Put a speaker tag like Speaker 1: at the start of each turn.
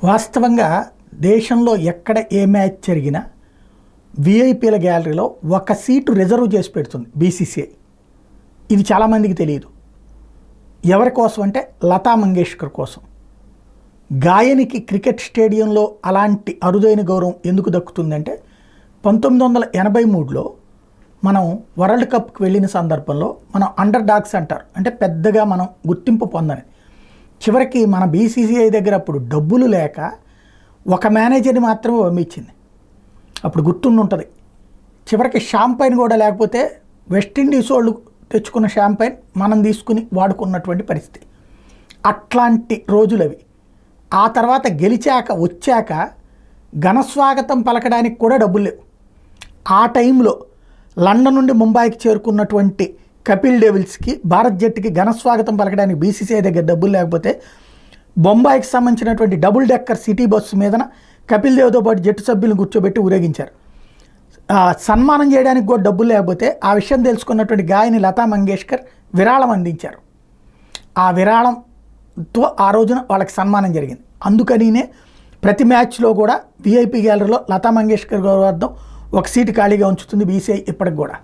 Speaker 1: వాస్తవంగా దేశంలో ఎక్కడ ఏ మ్యాచ్ జరిగినా విఐపీల గ్యాలరీలో ఒక సీటు రిజర్వ్ చేసి పెడుతుంది బీసీసీఐ. ఇది చాలామందికి తెలియదు. ఎవరి కోసం అంటే లతా మంగేష్కర్ కోసం. గాయనికి క్రికెట్ స్టేడియంలో అలాంటి అరుదైన గౌరవం ఎందుకు దక్కుతుందంటే 1983లో మనం వరల్డ్ కప్కి వెళ్ళిన సందర్భంలో మనం అండర్ డాగ్స్ అంటారు, అంటే పెద్దగా మనం గుర్తింపు పొందని. చివరికి మన బీసీసీఐ దగ్గర అప్పుడు డబ్బులు లేక ఒక మేనేజర్ని మాత్రమే పంపించింది. అప్పుడు గుర్తుంటుంది. చివరికి షాంపైన్ కూడా లేకపోతే వెస్టిండీస్ వాళ్ళు తెచ్చుకున్న షాంపైన్ మనం తీసుకుని వాడుకున్నటువంటి పరిస్థితి. అట్లాంటి రోజులు అవి. ఆ తర్వాత గెలిచాక వచ్చాక ఘనస్వాగతం పలకడానికి కూడా డబ్బులు లేవు. ఆ టైంలో లండన్ నుండి ముంబైకి చేరుకున్నటువంటి కపిల్ డేవిల్స్కి భారత్ జట్టుకి ఘనస్వాగతం పలకడానికి బీసీసీఐ దగ్గర డబ్బులు లేకపోతే బొంబాయికి సంబంధించినటువంటి డబుల్ డెక్కర్ సిటీ బస్సు మీదన కపిల్ దేవ్తో పాటు జట్టు సభ్యులను కూర్చోబెట్టి ఊరేగించారు. సన్మానం చేయడానికి కూడా డబ్బులు లేకపోతే ఆ విషయం తెలుసుకున్నటువంటి గాయని లతా మంగేష్కర్ విరాళం అందించారు. ఆ విరాళంతో ఆ రోజున వాళ్ళకి సన్మానం జరిగింది. అందుకనినే ప్రతి మ్యాచ్లో కూడా విఐపీ గ్యాలరీలో లతా మంగేష్కర్ గౌరవార్థం ఒక సీటు ఖాళీగా ఉంచుతుంది బీసీఐ ఇప్పటికి కూడా.